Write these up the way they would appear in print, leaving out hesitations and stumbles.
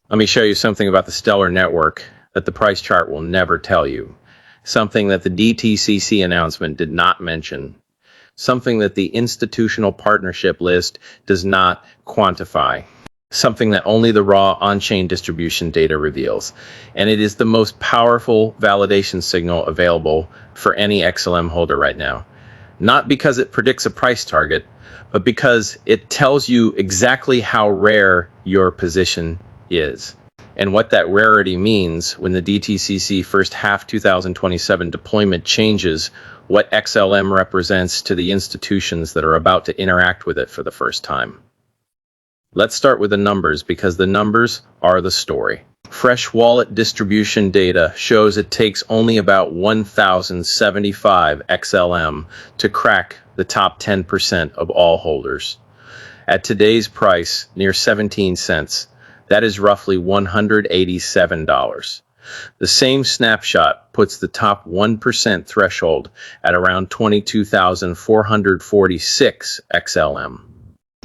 Let me show you something about the Stellar network that the price chart will never tell you. Something that the DTCC announcement did not mention. Something that the institutional partnership list does not quantify. Something that only the raw on-chain distribution data reveals. And it is the most powerful validation signal available for any XLM holder right now. Not because it predicts a price target, but because it tells you exactly how rare your position is and what that rarity means when the DTCC first half 2027 deployment changes what XLM represents to the institutions that are about to interact with it for the first time. Let's start with the numbers because the numbers are the story. Fresh wallet distribution data shows it takes only about 1,075 XLM to crack the top 10% of all holders. At today's price, near 17 cents, that is roughly $187. The same snapshot puts the top 1% threshold at around 22,446 XLM.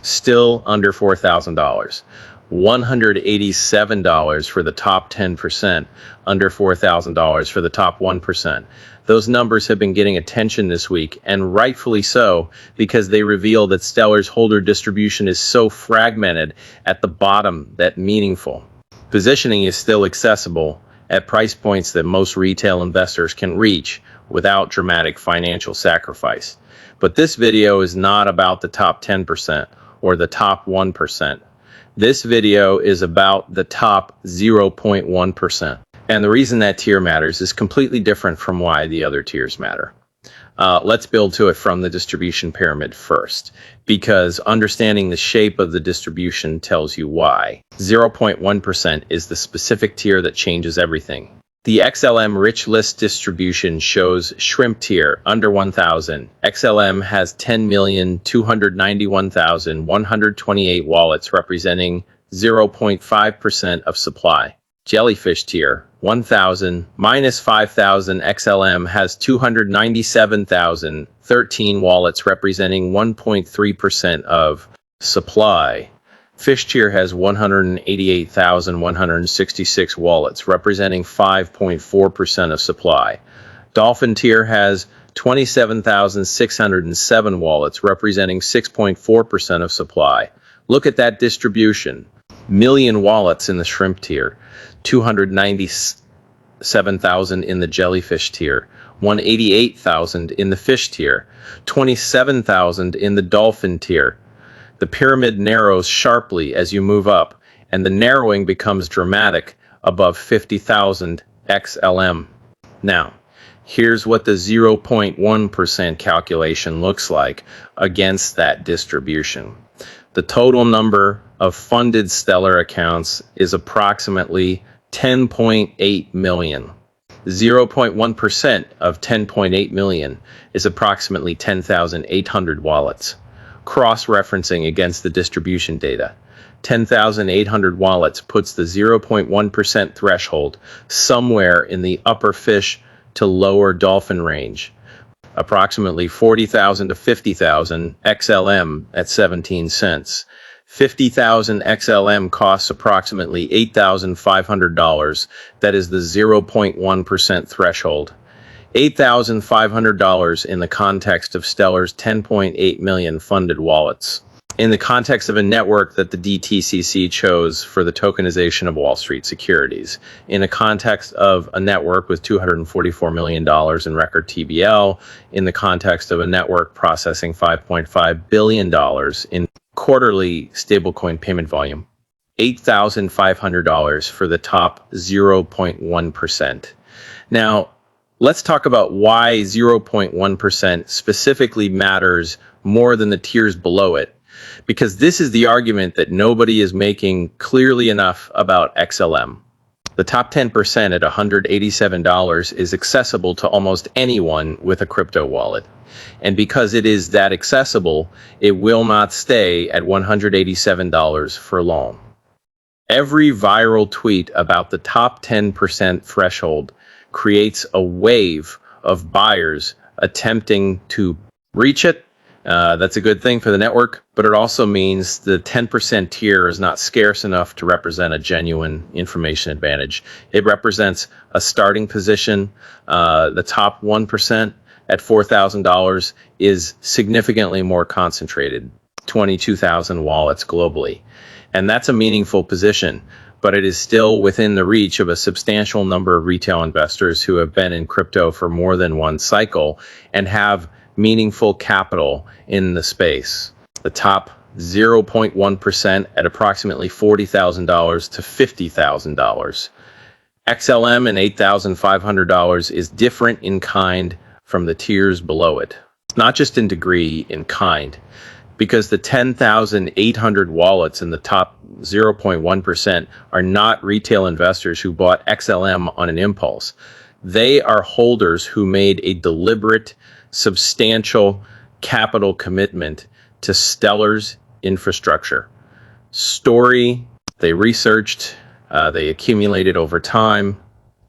Still under $4,000. $187 for the top 10%, under $4,000 for the top 1%. Those numbers have been getting attention this week, and rightfully so, because they reveal that Stellar's holder distribution is so fragmented at the bottom that meaningful positioning is still accessible at price points that most retail investors can reach without dramatic financial sacrifice. But this video is not about the top 10% or the top 1%. This video is about the top 0.1%. And the reason that tier matters is completely different from why the other tiers matter. Let's build to it from the distribution pyramid first, because understanding the shape of the distribution tells you why. 0.1% is the specific tier that changes everything. The XLM rich list distribution shows shrimp tier under 1,000. XLM has 10,291,128 wallets representing 0.5% of supply. Jellyfish tier 1,000 minus 5,000 XLM has 297,013 wallets representing 1.3% of supply. Fish tier has 188,166 wallets, representing 5.4% of supply. Dolphin tier has 27,607 wallets, representing 6.4% of supply. Look at that distribution. Million wallets in the shrimp tier, 297,000 in the jellyfish tier, 188,000 in the fish tier, 27,000 in the dolphin tier. The pyramid narrows sharply as you move up, and the narrowing becomes dramatic above 50,000 XLM. Now, here's what the 0.1% calculation looks like against that distribution. The total number of funded Stellar accounts is approximately 10.8 million. 0.1% of 10.8 million is approximately 10,800 wallets. Cross-referencing against the distribution data, 10,800 wallets puts the 0.1% threshold somewhere in the upper fish to lower dolphin range, approximately 40,000 to 50,000 XLM at 17 cents. 50,000 XLM costs approximately $8,500. That is the 0.1% threshold. $8,500 in the context of Stellar's 10.8 million funded wallets. In the context of a network that the DTCC chose for the tokenization of Wall Street securities. In a context of a network with $244 million in record TBL. In the context of a network processing $5.5 billion in quarterly stablecoin payment volume. $8,500 for the top 0.1%. Now, let's talk about why 0.1% specifically matters more than the tiers below it, because this is the argument that nobody is making clearly enough about XLM. The top 10% at $187 is accessible to almost anyone with a crypto wallet. And because it is that accessible, it will not stay at $187 for long. Every viral tweet about the top 10% threshold creates a wave of buyers attempting to reach it, That's a good thing for the network, but it also means the 10% tier is not scarce enough to represent a genuine information advantage. It represents a starting position. The top 1% at $4,000 is significantly more concentrated, 22,000 wallets globally. And that's a meaningful position, but it is still within the reach of a substantial number of retail investors who have been in crypto for more than one cycle and have meaningful capital in the space. The top 0.1% at approximately $40,000 to $50,000. XLM and $8,500 is different in kind from the tiers below it. Not just in degree, in kind. Because the 10,800 wallets in the top 0.1% are not retail investors who bought XLM on an impulse. They are holders who made a deliberate, substantial capital commitment to Stellar's infrastructure. Story, they researched, they accumulated over time,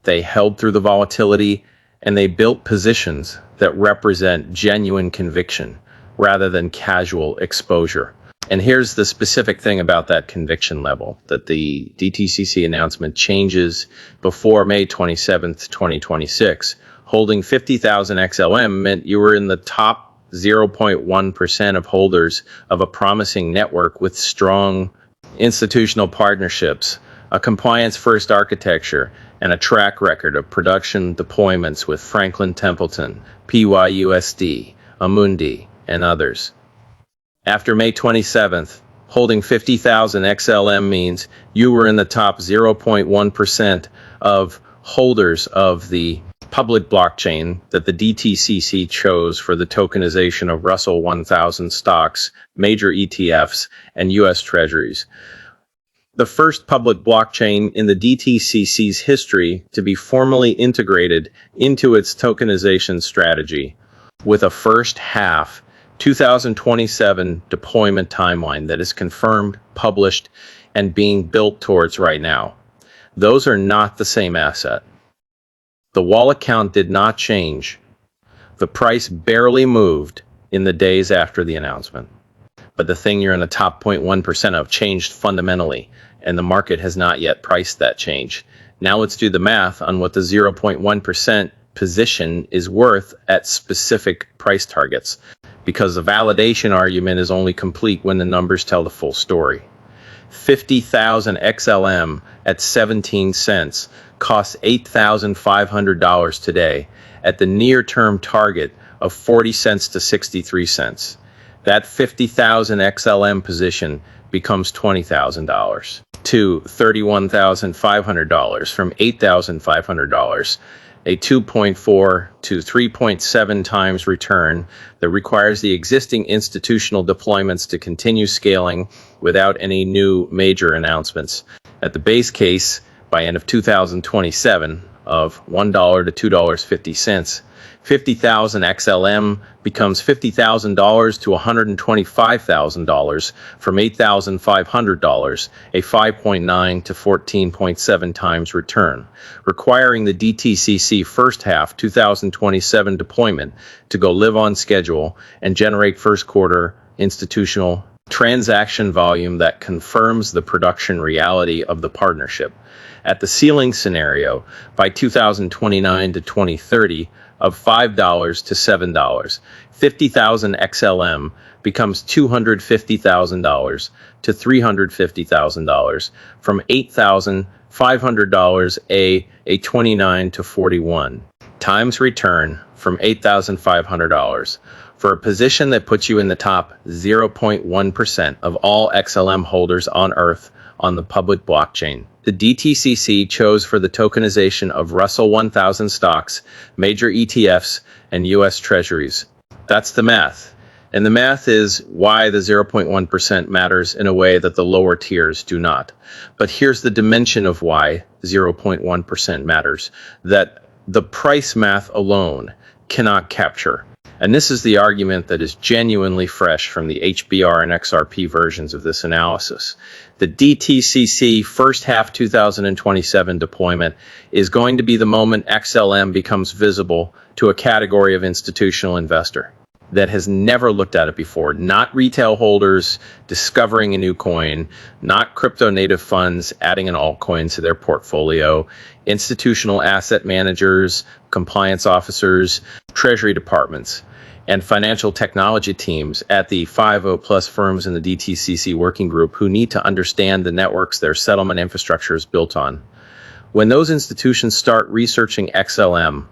they held through the volatility, and they built positions that represent genuine conviction rather than casual exposure. And here's the specific thing about that conviction level, that the DTCC announcement changes before May 27th, 2026. Holding 50,000 XLM meant you were in the top 0.1% of holders of a promising network with strong institutional partnerships, a compliance-first architecture, and a track record of production deployments with Franklin Templeton, PYUSD, Amundi, and others. After May 27th, holding 50,000 XLM means you were in the top 0.1% of holders of the public blockchain that the DTCC chose for the tokenization of Russell 1000 stocks, major ETFs, and U.S. Treasuries. The first public blockchain in the DTCC's history to be formally integrated into its tokenization strategy, with a first half 2027 deployment timeline that is confirmed, published, and being built towards right now. Those are not the same asset. The wallet count did not change. The price barely moved in the days after the announcement. But the thing you're in the top 0.1% of changed fundamentally, and the market has not yet priced that change. Now let's do the math on what the 0.1% position is worth at specific price targets, because the validation argument is only complete when the numbers tell the full story. 50,000 XLM at 17 cents costs $8,500 today at the near-term target of 40 cents to 63 cents. That 50,000 XLM position becomes $20,000 to $31,500 from $8,500, a 2.4 to 3.7 times return that requires the existing institutional deployments to continue scaling without any new major announcements. At the base case, by end of 2027, of $1 to $2.50, 50,000 XLM becomes $50,000 to $125,000 from $8,500, a 5.9 to 14.7 times return, requiring the DTCC first half 2027 deployment to go live on schedule and generate first quarter institutional transaction volume that confirms the production reality of the partnership. At the ceiling scenario, by 2029 to 2030, of $5 to $7, 50,000 XLM becomes $250,000 to $350,000 from $8,500, a 29 to 41 times return from $8,500 for a position that puts you in the top 0.1% of all XLM holders on Earth on the public blockchain. The DTCC chose for the tokenization of Russell 1000 stocks, major ETFs, and U.S. Treasuries. That's the math. And the math is why the 0.1% matters in a way that the lower tiers do not. But here's the dimension of why 0.1% matters, that the price math alone cannot capture. And this is the argument that is genuinely fresh from the HBR and XRP versions of this analysis. The DTCC first half 2027 deployment is going to be the moment XLM becomes visible to a category of institutional investor. that has never looked at it before. Not retail holders discovering a new coin, not crypto native funds adding an altcoin to their portfolio, institutional asset managers, compliance officers, treasury departments, and financial technology teams at the 50 plus firms in the DTCC working group who need to understand the networks their settlement infrastructure is built on. When those institutions start researching XLM,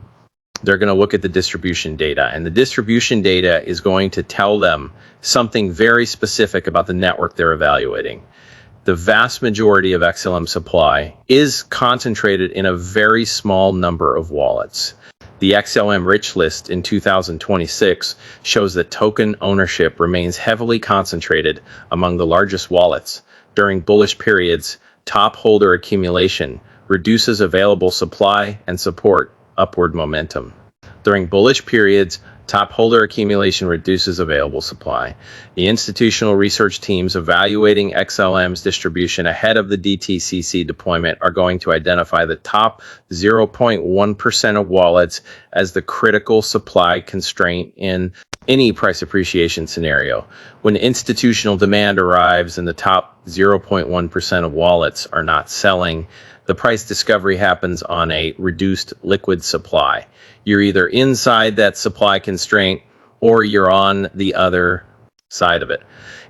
they're going to look at the distribution data, and the distribution data is going to tell them something very specific about the network they're evaluating. The vast majority of XLM supply is concentrated in a very small number of wallets. The XLM rich list in 2026 shows that token ownership remains heavily concentrated among the largest wallets. During bullish periods, top holder accumulation reduces available supply and support upward momentum. During bullish periods, top holder accumulation reduces available supply. The institutional research teams evaluating XLM's distribution ahead of the DTCC deployment are going to identify the top 0.1% of wallets as the critical supply constraint in any price appreciation scenario. When institutional demand arrives and the top 0.1% of wallets are not selling, the price discovery happens on a reduced liquid supply. You're either inside that supply constraint or you're on the other side of it.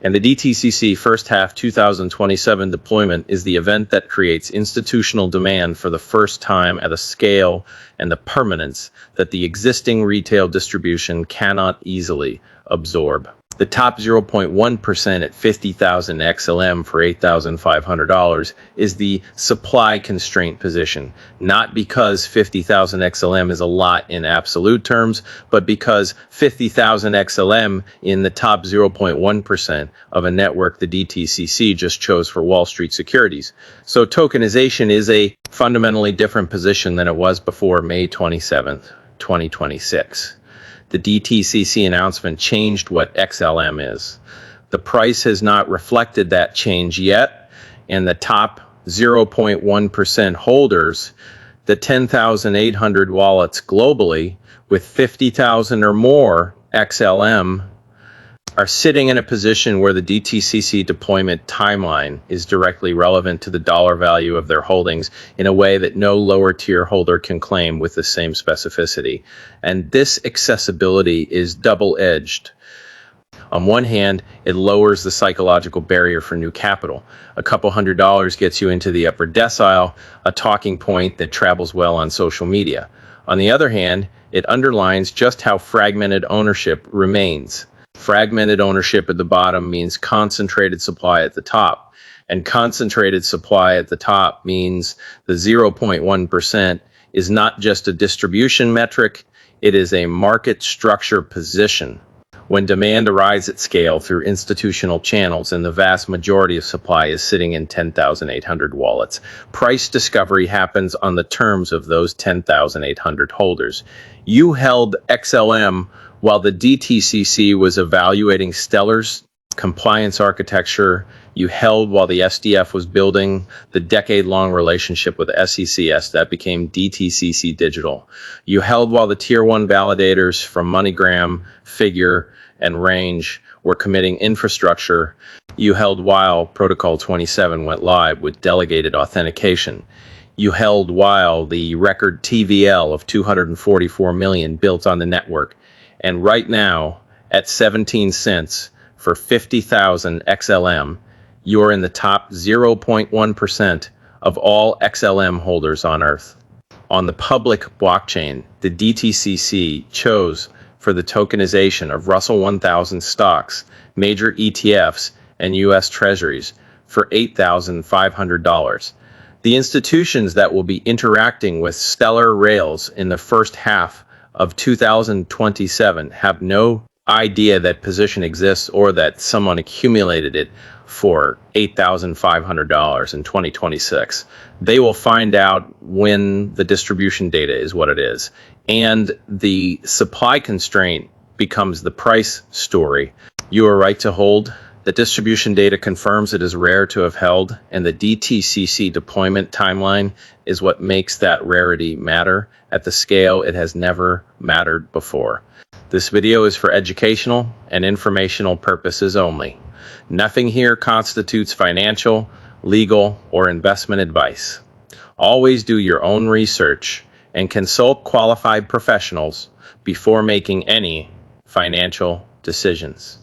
And the DTCC first half 2027 deployment is the event that creates institutional demand for the first time at a scale and the permanence that the existing retail distribution cannot easily absorb. The top 0.1% at 50,000 XLM for $8,500 is the supply constraint position, not because 50,000 XLM is a lot in absolute terms, but because 50,000 XLM in the top 0.1% of a network the DTCC just chose for Wall Street securities. So tokenization is a fundamentally different position than it was before May 27th, 2026. The DTCC announcement changed what XLM is. The price has not reflected that change yet, and the top 0.1% holders, the 10,800 wallets globally with 50,000 or more XLM, are sitting in a position where the DTCC deployment timeline is directly relevant to the dollar value of their holdings in a way that no lower tier holder can claim with the same specificity. And this accessibility is double-edged. On one hand, it lowers the psychological barrier for new capital. A couple $100 gets you into the upper decile, a talking point that travels well on social media. On the other hand, it underlines just how fragmented ownership remains. Fragmented ownership at the bottom means concentrated supply at the top, and concentrated supply at the top means the 0.1% is not just a distribution metric, it is a market structure position. When demand arrives at scale through institutional channels and the vast majority of supply is sitting in 10,800 wallets, price discovery happens on the terms of those 10,800 holders. You held XLM while the DTCC was evaluating Stellar's compliance architecture. You held while the SDF was building the decade-long relationship with SECS that became DTCC Digital. You held while the Tier 1 validators from MoneyGram, Figure, and Range were committing infrastructure. You held while Protocol 27 went live with delegated authentication. You held while the record TVL of 244 million built on the network. And right now, at 17 cents for 50,000 XLM, you're in the top 0.1% of all XLM holders on Earth. On the public blockchain, the DTCC chose for the tokenization of Russell 1000 stocks, major ETFs, and U.S. Treasuries for $8,500. The institutions that will be interacting with Stellar Rails in the first half of 2027 have no idea that position exists or that someone accumulated it for $8,500 in 2026. They will find out when the distribution data is what it is. And the supply constraint becomes the price story. You are right to hold. The distribution data confirms it is rare to have held, and the DTCC deployment timeline is what makes that rarity matter at the scale it has never mattered before. This video is for educational and informational purposes only. Nothing here constitutes financial, legal, or investment advice. Always do your own research and consult qualified professionals before making any financial decisions.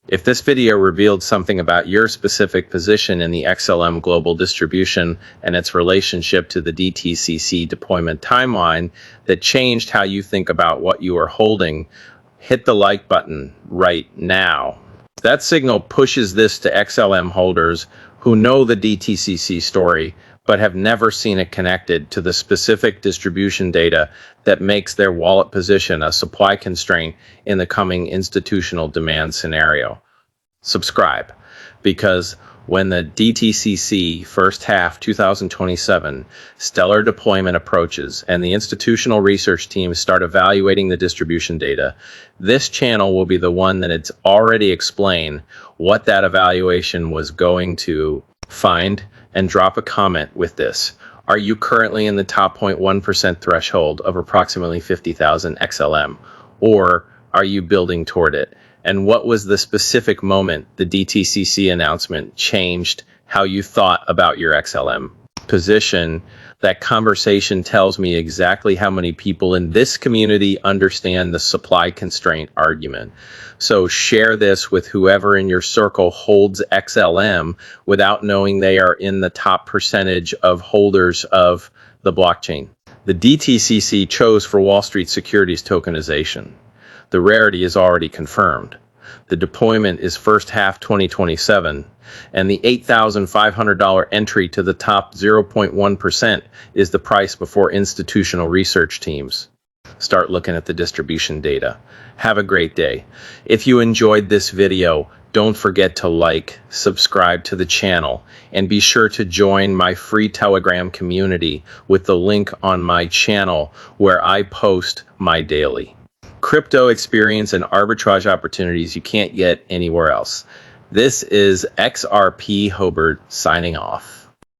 If this video revealed something about your specific position in the XLM global distribution and its relationship to the DTCC deployment timeline that changed how you think about what you are holding, hit the like button right now. That signal pushes this to XLM holders who know the DTCC story but have never seen it connected to the specific distribution data that makes their wallet position a supply constraint in the coming institutional demand scenario. Subscribe, because when the DTCC first half 2027 stellar deployment approaches and the institutional research teams start evaluating the distribution data, this channel will be the one that it's already explained what that evaluation was going to find, and drop a comment with this. Are you currently in the top 0.1% threshold of approximately 50,000 XLM, or are you building toward it? And what was the specific moment the DTCC announcement changed how you thought about your XLM position? That conversation tells me exactly how many people in this community understand the supply constraint argument. So share this with whoever in your circle holds XLM without knowing they are in the top percentage of holders of the blockchain. The DTCC chose for Wall Street securities tokenization. The rarity is already confirmed. The deployment is first half 2027, and the $8,500 entry to the top 0.1% is the price before institutional research teams start looking at the distribution data. Have a great day. If you enjoyed this video, don't forget to like, subscribe to the channel, and be sure to join my free Telegram community with the link on my channel where I post my daily crypto experience and arbitrage opportunities you can't get anywhere else. This is XRP Hobart signing off.